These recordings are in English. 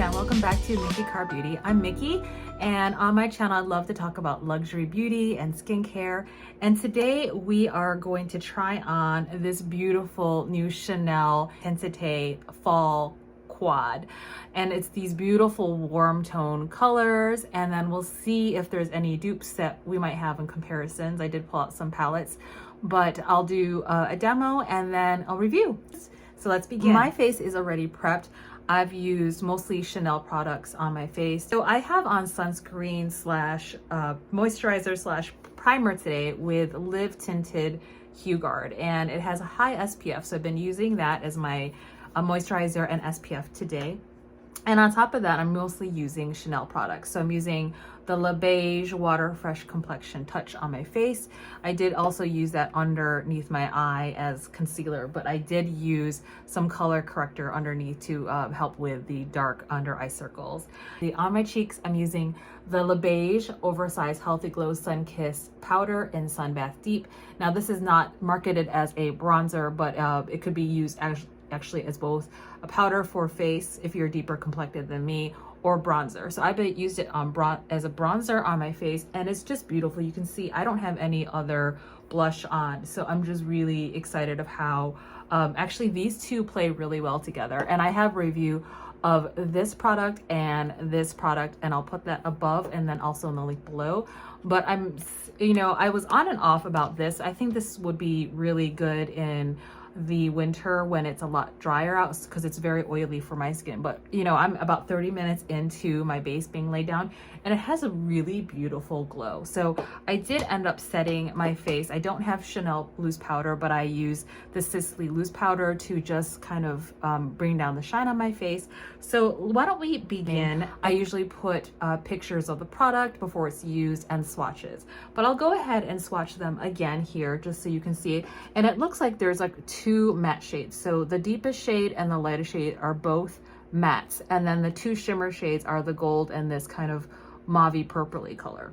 and welcome back to Mickey Car Beauty. I'm Mickey, and on my channel I love to talk about luxury beauty and skincare, and today we are going to try on this beautiful new Chanel Intensite fall quad, and it's these beautiful warm tone colors, and then we'll see if there's any dupes that we might have in comparisons. I did pull out some palettes, but I'll do a demo and then I'll review. So let's begin. My face is already prepped. I've used mostly Chanel products on my face. So I have on sunscreen slash moisturizer slash primer today with Live Tinted Hue Guard, and it has a high SPF. So I've been using that as my moisturizer and SPF today. And on top of that, I'm mostly using Chanel products. So I'm using the Le Beige Water Fresh Complexion Touch on my face. I did also use that underneath my eye as concealer, but I did use some color corrector underneath to help with the dark under eye circles. On my cheeks, I'm using the Le Beige Oversized Healthy Glow Sun Kiss Powder in Sunbath Deep. Now, this is not marketed as a bronzer, but it could be used actually as both a powder for face if you're deeper complected than me, or bronzer. So I used it on as a bronzer on my face, and it's just beautiful. You can see I don't have any other blush on, so I'm just really excited of how actually these two play really well together. And I have a review of this product, and I'll put that above and then also in the link below. But I was on and off about this. I think this would be really good in the winter when it's a lot drier out, because it's very oily for my skin. But I'm about 30 minutes into my base being laid down, and it has a really beautiful glow. So I did end up setting my face. I don't have Chanel loose powder, but I use the Sisley loose powder to just kind of bring down the shine on my face. So why don't we begin? I usually put pictures of the product before it's used and swatches, but I'll go ahead and swatch them again here just so you can see it. And it looks like there's like two matte shades. So the deepest shade and the lightest shade are both mattes, and then the two shimmer shades are the gold and this kind of mauvey purpley color.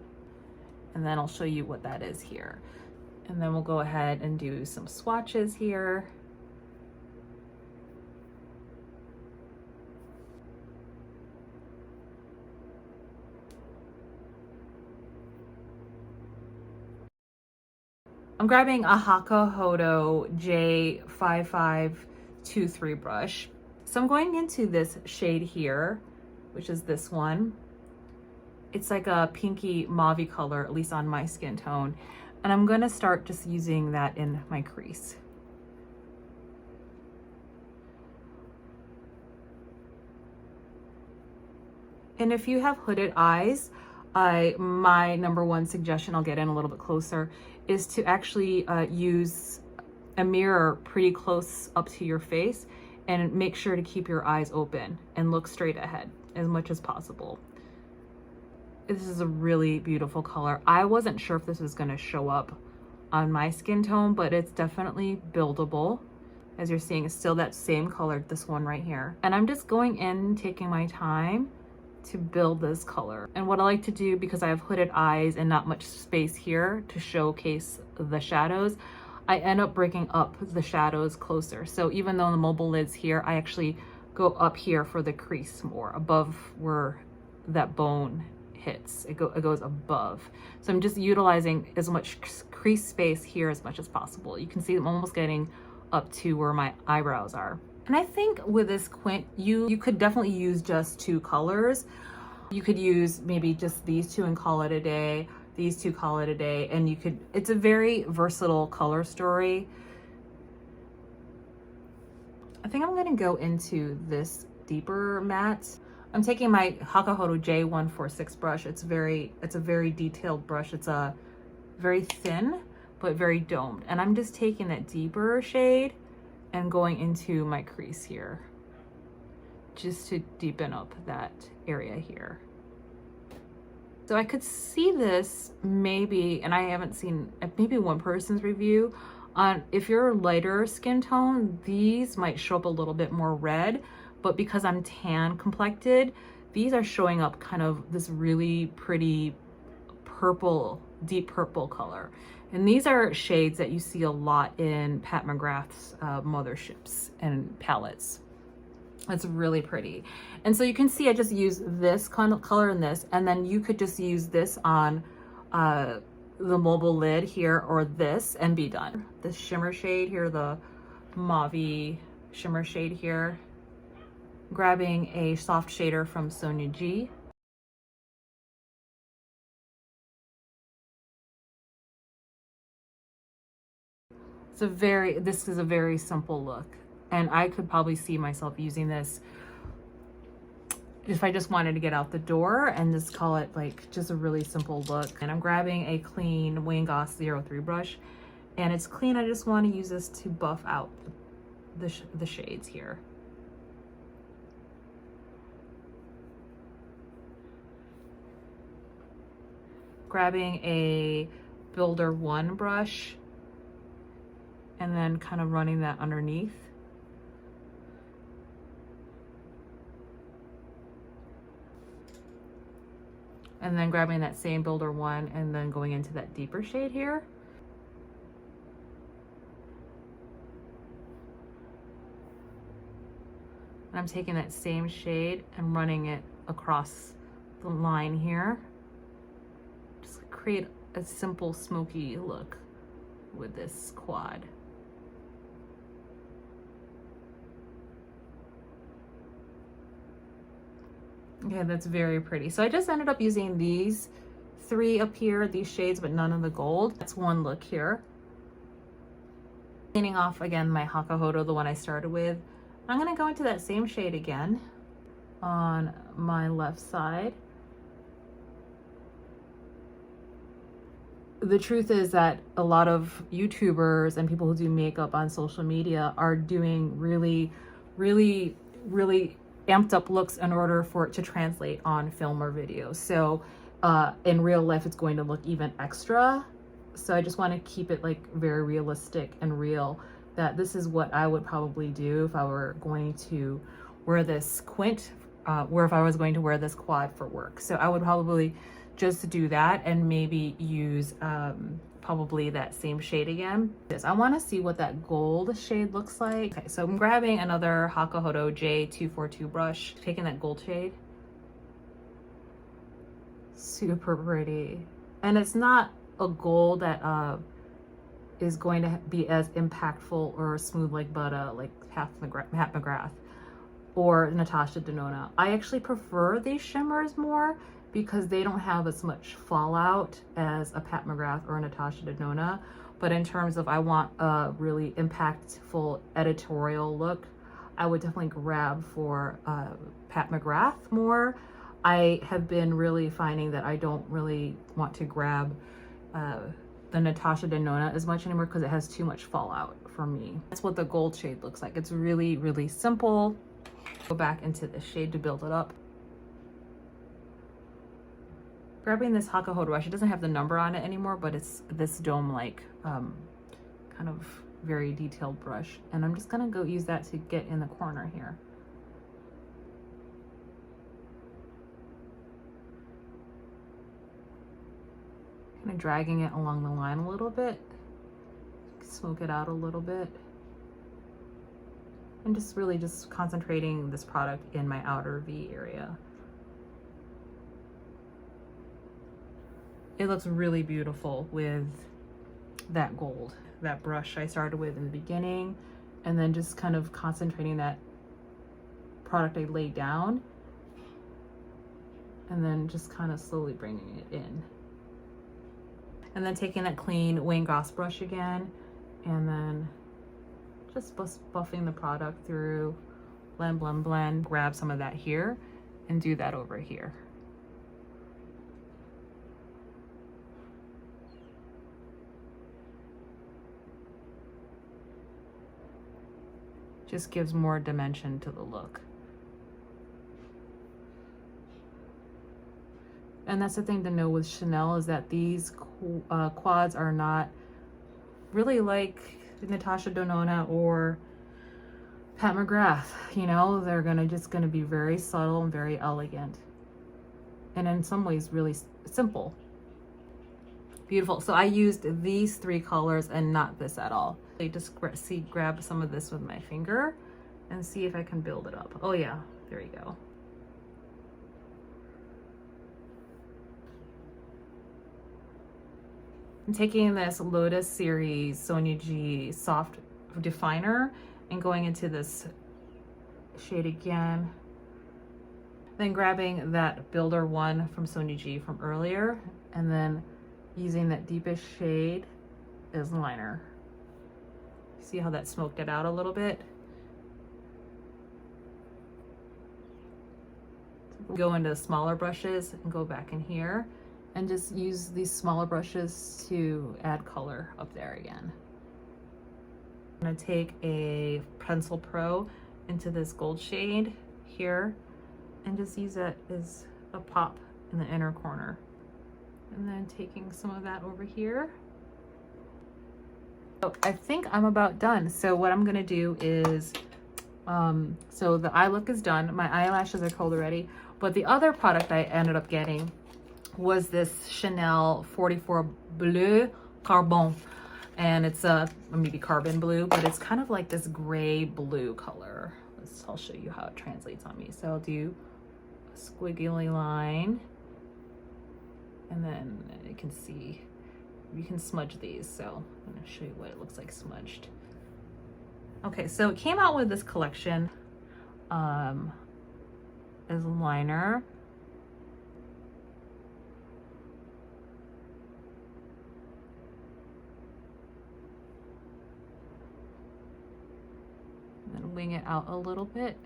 And then I'll show you what that is here. And then we'll go ahead and do some swatches here. I'm grabbing a Hakuhodo J5523 brush. So I'm going into this shade here, which is this one. It's like a pinky mauvey color, at least on my skin tone. And I'm gonna start just using that in my crease. And if you have hooded eyes, my number one suggestion, I'll get in a little bit closer, is to actually use a mirror pretty close up to your face, and make sure to keep your eyes open and look straight ahead as much as possible. This is a really beautiful color. I wasn't sure if this was going to show up on my skin tone, but it's definitely buildable. As you're seeing, it's still that same color, this one right here. And I'm just going in, taking my time to build this color. And what I like to do, because I have hooded eyes and not much space here to showcase the shadows, I end up breaking up the shadows closer. So even though the mobile lid's here, I actually go up here for the crease more, above where that bone hits. It goes above. So I'm just utilizing as much crease space here as much as possible. You can see I'm almost getting up to where my eyebrows are. And I think with this quint, you could definitely use just two colors. You could use maybe just these two and call it a day, these two, call it a day, and it's a very versatile color story. I think I'm gonna go into this deeper matte. I'm taking my Hakuhodo J146 brush. It's a very detailed brush. It's a very thin, but very domed. And I'm just taking that deeper shade and going into my crease here, just to deepen up that area here. So I could see this maybe, and I haven't seen maybe one person's review on, if you're a lighter skin tone, these might show up a little bit more red, but because I'm tan complected, these are showing up kind of this really pretty purple, deep purple color. And these are shades that you see a lot in Pat McGrath's motherships and palettes. It's really pretty. And so you can see I just use this kind of color in this, and then you could just use this on the mobile lid here or this and be done. This shimmer shade here, the mauve shimmer shade here. Grabbing a soft shader from Sonia G. This is a very simple look. And I could probably see myself using this if I just wanted to get out the door and just call it like just a really simple look. And I'm grabbing a clean Wayne Goss 03 brush, and it's clean. I just want to use this to buff out the shades here. Grabbing a Builder 1 brush and then kind of running that underneath. And then grabbing that same Builder 1 and then going into that deeper shade here. And I'm taking that same shade and running it across the line here. Just create a simple smoky look with this quad. Okay, that's very pretty. So I just ended up using these 3 up here, these shades, but none of the gold. That's one look here. Cleaning off again my Hakuhodo, the one I started with. I'm gonna go into that same shade again on my left side. The truth is that a lot of YouTubers and people who do makeup on social media are doing really amped up looks in order for it to translate on film or video. So in real life, it's going to look even extra. So I just want to keep it like very realistic and real, that this is what I would probably do if I were going to wear this quint, if I was going to wear this quad for work. So I would probably just do that and maybe use probably that same shade again. I want to see what that gold shade looks like. Okay, so I'm grabbing another Hakuhodo J242 brush, taking that gold shade. Super pretty. And it's not a gold that is going to be as impactful or smooth like Butter, like Pat McGrath or Natasha Denona. I actually prefer these shimmers more because they don't have as much fallout as a Pat McGrath or a Natasha Denona. But in terms of I want a really impactful editorial look, I would definitely grab for Pat McGrath more. I have been really finding that I don't really want to grab the Natasha Denona as much anymore because it has too much fallout for me. That's what the gold shade looks like. It's really simple. Go back into the shade to build it up. Grabbing this Hakuhodo brush, it doesn't have the number on it anymore, but it's this dome-like kind of very detailed brush. And I'm just gonna go use that to get in the corner here. Kind of dragging it along the line a little bit, smoke it out a little bit. And just really just concentrating this product in my outer V area. It looks really beautiful with that gold, that brush I started with in the beginning, and then just kind of concentrating that product I laid down, and then just kind of slowly bringing it in. And then taking that clean Wayne Goss brush again, and then just buffing the product through, blend, grab some of that here, and do that over here. Just gives more dimension to the look. And that's the thing to know with Chanel, is that these quads are not really like Natasha Denona or Pat McGrath. You know, they're just gonna be very subtle and very elegant, and in some ways really simple. Beautiful. So I used these 3 colors and not this at all. I just grab some of this with my finger and see if I can build it up. Oh yeah, there you go. I'm taking this Lotus Series Sonia G Soft Definer and going into this shade again. Then grabbing that Builder one from Sonia G from earlier, and then using that deepest shade as liner. See how that smoked it out a little bit? Go into smaller brushes and go back in here and just use these smaller brushes to add color up there again. I'm gonna take a Pencil Pro into this gold shade here and just use it as a pop in the inner corner. And then taking some of that over here. So I think I'm about done. So what I'm gonna do is, so the eye look is done. My eyelashes are curled already, but the other product I ended up getting was this Chanel 44 Bleu Carbone. And it's maybe carbon blue, but it's kind of like this gray blue color. I'll show you how it translates on me. So I'll do a squiggly line, and then you can see, you can smudge these. So I'm gonna show you what it looks like smudged. Okay, so it came out with this collection as a liner. And then wing it out a little bit.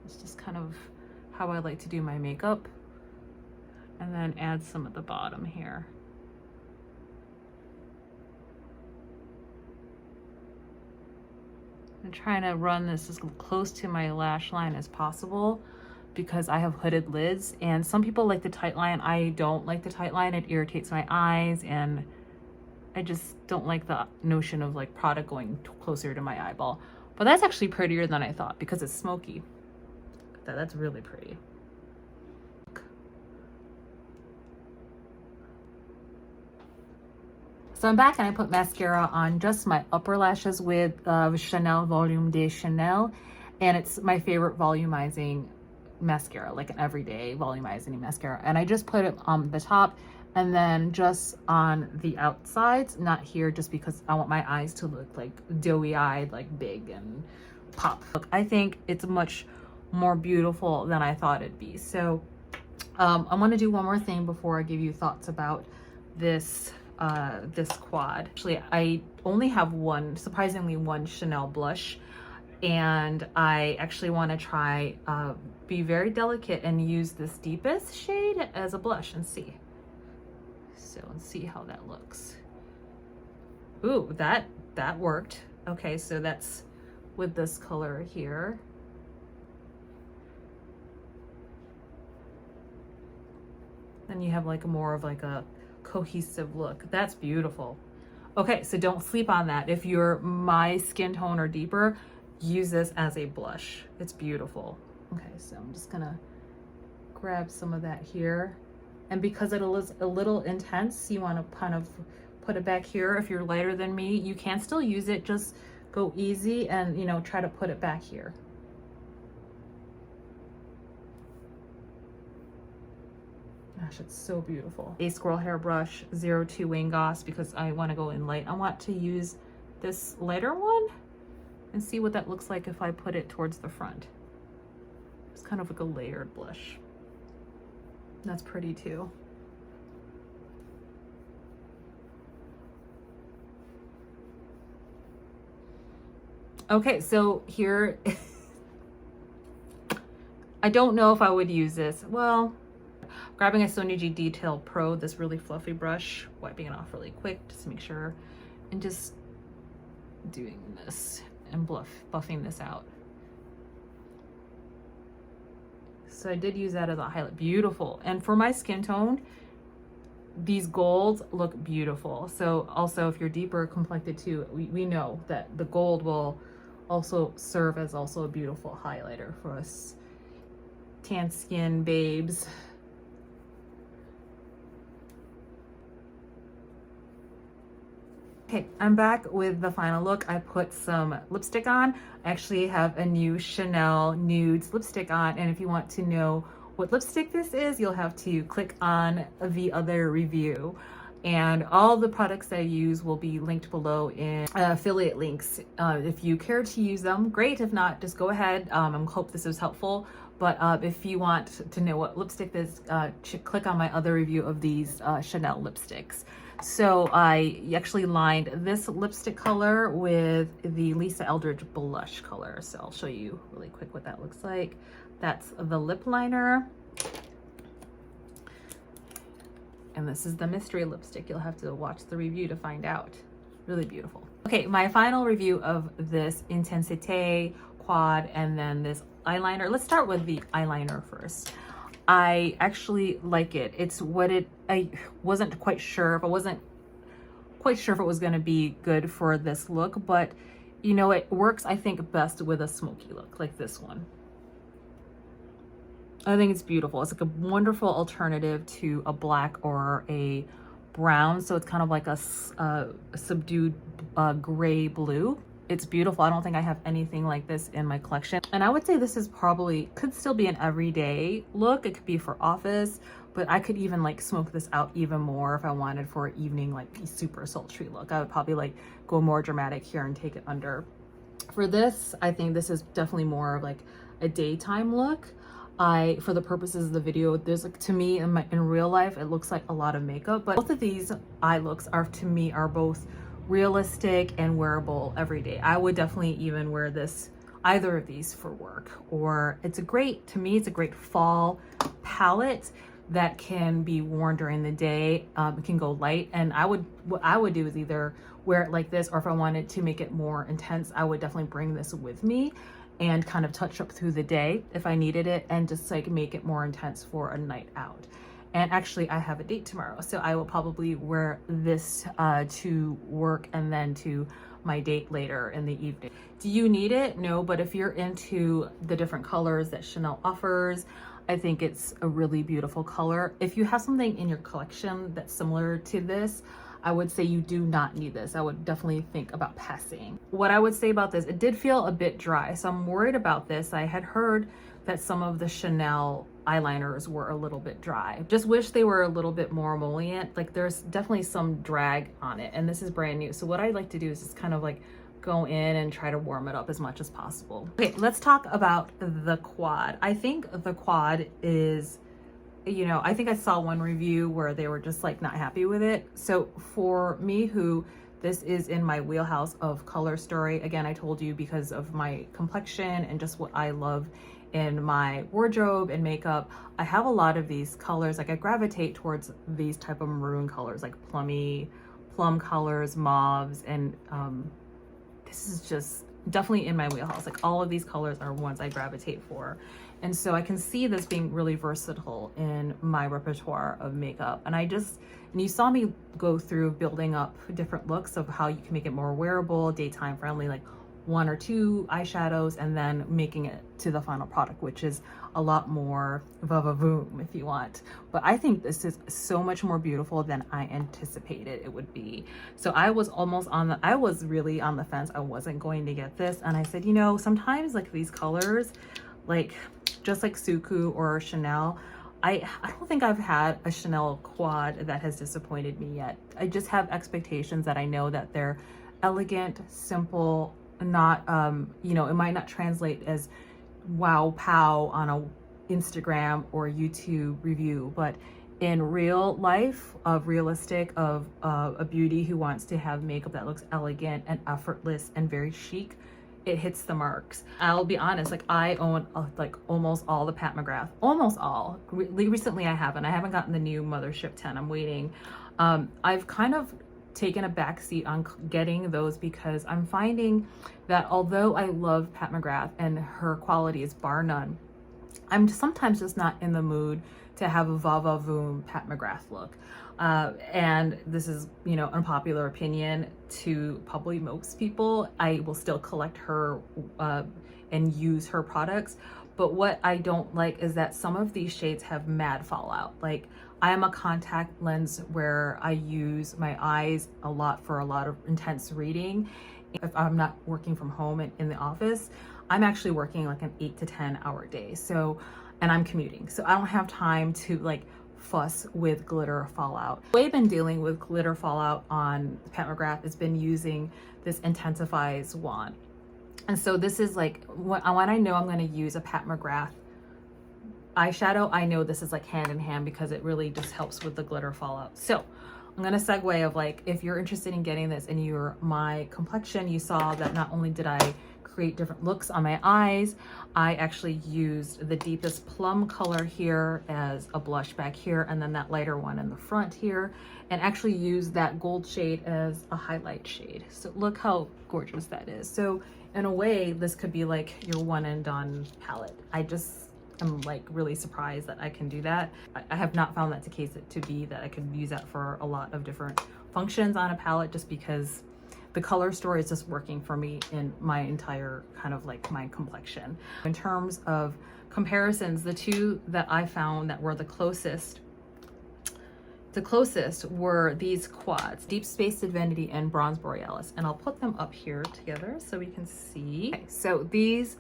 It's just kind of how I like to do my makeup. And then add some at the bottom here. I'm trying to run this as close to my lash line as possible because I have hooded lids, and some people like the tight line. I don't like the tight line. It irritates my eyes, and I just don't like the notion of like product going closer to my eyeball. But that's actually prettier than I thought because it's smoky. That's really pretty. So I'm back and I put mascara on just my upper lashes with Chanel Volume de Chanel. And it's my favorite volumizing mascara, like an everyday volumizing mascara. And I just put it on the top and then just on the outsides, not here, just because I want my eyes to look like doughy eyed, like big and pop. Look, I think it's much more beautiful than I thought it'd be. So I want to do one more thing before I give you thoughts about this this quad. Actually, I only have one, surprisingly, one Chanel blush, and I actually want to try be very delicate and use this deepest shade as a blush and see. So let's see how that looks. Ooh, that worked. Okay, so that's with this color here. Then you have like more of like a cohesive look. That's beautiful. Okay, so don't sleep on that. If you're my skin tone or deeper, use this as a blush. It's beautiful. Okay, so I'm just gonna grab some of that here. And because it is a little intense, you want to kind of put it back here. If you're lighter than me, you can still use it. Just go easy and, you know, try to put it back here. Gosh, it's so beautiful. A squirrel hair brush, 02 Wayne Goss, because I want to go in light. I want to use this lighter one and see what that looks like if I put it towards the front. It's kind of like a layered blush. That's pretty too. Okay, so here, I don't know if I would use this. Well, grabbing a Sonia G Detail Pro, this really fluffy brush, wiping it off really quick just to make sure, and just doing this and buffing this out. So I did use that as a highlight. Beautiful. And for my skin tone, these golds look beautiful. So also if you're deeper complected too, we know that the gold will also serve as also a beautiful highlighter for us tan skin babes. Okay, I'm back with the final look. I put some lipstick on. I actually have a new Chanel Nudes lipstick on, and if you want to know what lipstick this is, you'll have to click on the other review. And all the products I use will be linked below in affiliate links. If you care to use them, great. If not, just go ahead. I hope this was helpful. But if you want to know what lipstick this, click on my other review of these Chanel lipsticks. So I actually lined this lipstick color with the Lisa Eldridge blush color. So I'll show you really quick what that looks like. That's the lip liner. And this is the mystery lipstick. You'll have to watch the review to find out. Really beautiful. Okay, my final review of this Intensite quad and then this eyeliner. Let's start with the eyeliner first. I actually like it. It's what I wasn't quite sure if it was going to be good for this look, but you know, it works, I think, best with a smoky look like this one. I think it's beautiful. It's like a wonderful alternative to a black or a brown. So it's kind of like a subdued gray blue. It's beautiful. I don't think I have anything like this in my collection. And I would say this is probably, could still be an everyday look. It could be for office, but I could even like smoke this out even more if I wanted for an evening, like super sultry look. I would probably like go more dramatic here and take it under. For this, I think this is definitely more of like a daytime look. For the purposes of the video, there's like, to me in real life, it looks like a lot of makeup, but both of these eye looks are, to me, are both realistic and wearable every day. I would definitely even wear this, either of these, for work. Or it's a great, to me, it's a great fall palette that can be worn during the day. It can go light, and what I would do is either wear it like this, or if I wanted to make it more intense, I would definitely bring this with me and kind of touch up through the day if I needed it, and just like make it more intense for a night out. And actually, I have a date tomorrow, so I will probably wear this to work and then to my date later in the evening. Do you need it? No, but if you're into the different colors that Chanel offers, I think it's a really beautiful color. If you have something in your collection that's similar to this, I would say you do not need this. I would definitely think about passing. What I would say about this, it did feel a bit dry, so I'm worried about this. I had heard that some of the Chanel eyeliners were a little bit dry. Just wish they were a little bit more emollient. Like there's definitely some drag on it, and this is brand new. So what I like to do is just kind of like go in and try to warm it up as much as possible. Okay, let's talk about the quad. I think the quad is, you know, I think I saw one review where they were just like not happy with it. So for me, who this is in my wheelhouse of color story, again, I told you because of my complexion and just what I love in my wardrobe and makeup, I have a lot of these colors. Like I gravitate towards these type of maroon colors, like plum colors, mauves, and this is just definitely in my wheelhouse. Like all of these colors are ones I gravitate for. And so I can see this being really versatile in my repertoire of makeup. And you saw me go through building up different looks of how you can make it more wearable, daytime friendly, like 1 or 2 eyeshadows, and then making it to the final product, which is a lot more va-va-voom if you want. But I think this is so much more beautiful than I anticipated it would be. So I was really on the fence. I wasn't going to get this. And I said, you know, sometimes like these colors, like just like Suqqu or Chanel, I don't think I've had a Chanel quad that has disappointed me yet. I just have expectations that I know that they're elegant, simple, not you know, it might not translate as wow pow on a Instagram or YouTube review, but in real life, of realistic, of a beauty who wants to have makeup that looks elegant and effortless and very chic, it hits the marks. I'll be honest, like I own like almost all the Pat McGrath, almost all. Recently I haven't gotten the new Mothership 10. I'm waiting. I've kind of taken a backseat on getting those because I'm finding that although I love Pat McGrath and her quality is bar none, I'm sometimes just not in the mood to have a va-va-voom Pat McGrath look. And this is, you know, unpopular opinion to probably most people. I will still collect her and use her products. But what I don't like is that some of these shades have mad fallout. Like I am a contact lens where I use my eyes a lot for a lot of intense reading. If I'm not working from home and in the office, I'm actually working like an 8 to 10 hour day. So, and I'm commuting. So I don't have time to like fuss with glitter fallout. The way I've been dealing with glitter fallout on Pat McGrath has been using this Intensifies wand. And so this is like, when I know I'm gonna use a Pat McGrath eyeshadow, I know this is like hand in hand because it really just helps with the glitter fallout. So I'm gonna segue of like, if you're interested in getting this and you're my complexion, you saw that not only did I create different looks on my eyes, I actually used the deepest plum color here as a blush back here, and then that lighter one in the front here, and actually used that gold shade as a highlight shade. So look how gorgeous that is. So in a way, this could be like your one and done palette. I just am like really surprised that I can do that. I have not found that to be that I could use that for a lot of different functions on a palette, just because the color story is just working for me in my entire kind of like my complexion. In terms of comparisons, the two that I found that were the closest were these quads, Deep Space Divinity and Bronze Borealis. And I'll put them up here together so we can see. Okay, so these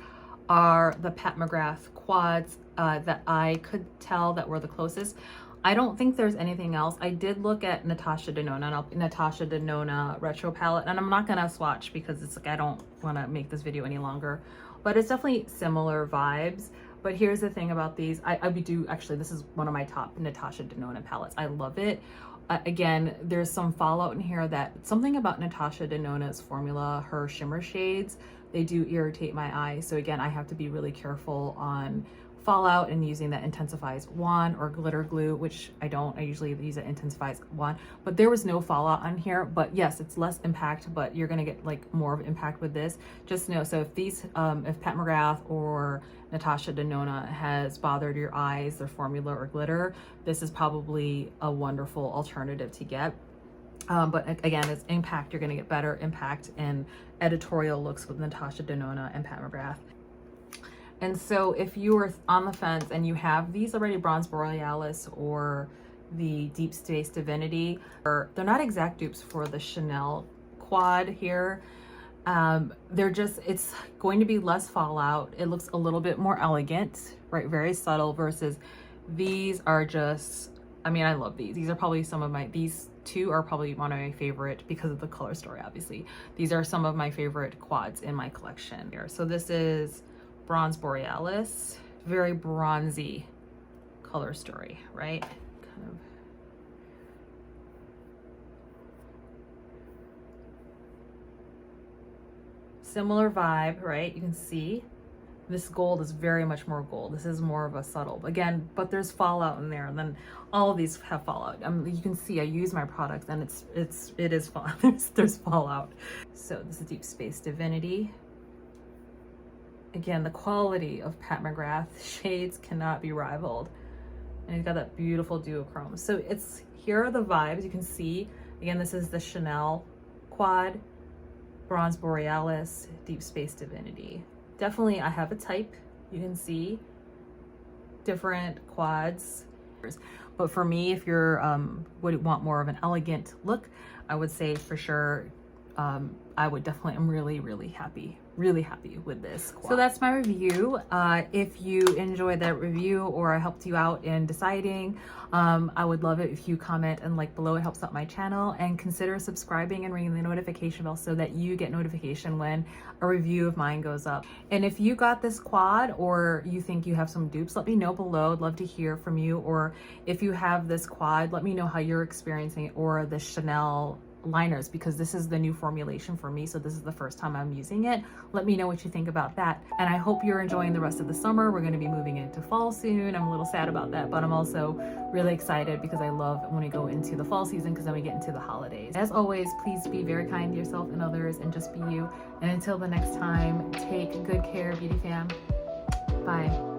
are the Pat McGrath quads that I could tell that were the closest. I don't think there's anything else. I did look at Natasha Denona retro palette, and I'm not gonna swatch because it's like I don't want to make this video any longer, but it's definitely similar vibes. But here's the thing about these, I do actually, this is one of my top Natasha Denona palettes. I love it. Again, there's some fallout in here that something about Natasha Denona's formula, her shimmer shades, they do irritate my eyes. So again, I have to be really careful on fallout and using that Intensifies wand or glitter glue, which I don't. I usually use an Intensifies wand, but there was no fallout on here. But yes, it's less impact, but you're gonna get like more of impact with this. Just know, so if these, if Pat McGrath or Natasha Denona has bothered your eyes, their formula or glitter, this is probably a wonderful alternative to get. But again, it's impact. You're gonna get better impact and editorial looks with Natasha Denona and Pat McGrath. And so if you are on the fence and you have these already, Bronze Borealis or the Deep Space Divinity, or they're not exact dupes for the Chanel quad here. They're just, it's going to be less fallout. It looks a little bit more elegant, right? Very subtle, versus these are just, I mean, I love these. These are probably some of my, these two are probably one of my favorite because of the color story, obviously. These are some of my favorite quads in my collection here. So this is Bronze Borealis, very bronzy color story, right? Kind of similar vibe, right? You can see this gold is very much more gold. This is more of a subtle, again, but there's fallout in there. And then all of these have fallout. You can see I use my products and it is fallout. there's fallout. So this is Deep Space Divinity. Again, the quality of Pat McGrath shades cannot be rivaled. And he's got that beautiful duochrome. So it's, here are the vibes. You can see, again, this is the Chanel quad, Bronze Borealis, Deep Space Divinity. Definitely, I have a type. You can see different quads. But for me, if you're would want more of an elegant look, I would say for sure, I would definitely, I'm really happy with this quad. So that's my review. If you enjoyed that review or I helped you out in deciding, I would love it if you comment and like below. It helps out my channel, and consider subscribing and ringing the notification bell so that you get notification when a review of mine goes up. And if you got this quad or you think you have some dupes, let me know below. I'd love to hear from you. Or if you have this quad, let me know how you're experiencing it, or the Chanel liners, because this is the new formulation for me, so this is the first time I'm using it. Let me know what you think about that, and I hope you're enjoying the rest of the summer. We're going to be moving into fall soon. I'm a little sad about that, but I'm also really excited because I love when we go into the fall season, because then we get into the holidays. As always, please be very kind to yourself and others, and just be you. And until the next time, take good care, beauty fam. Bye.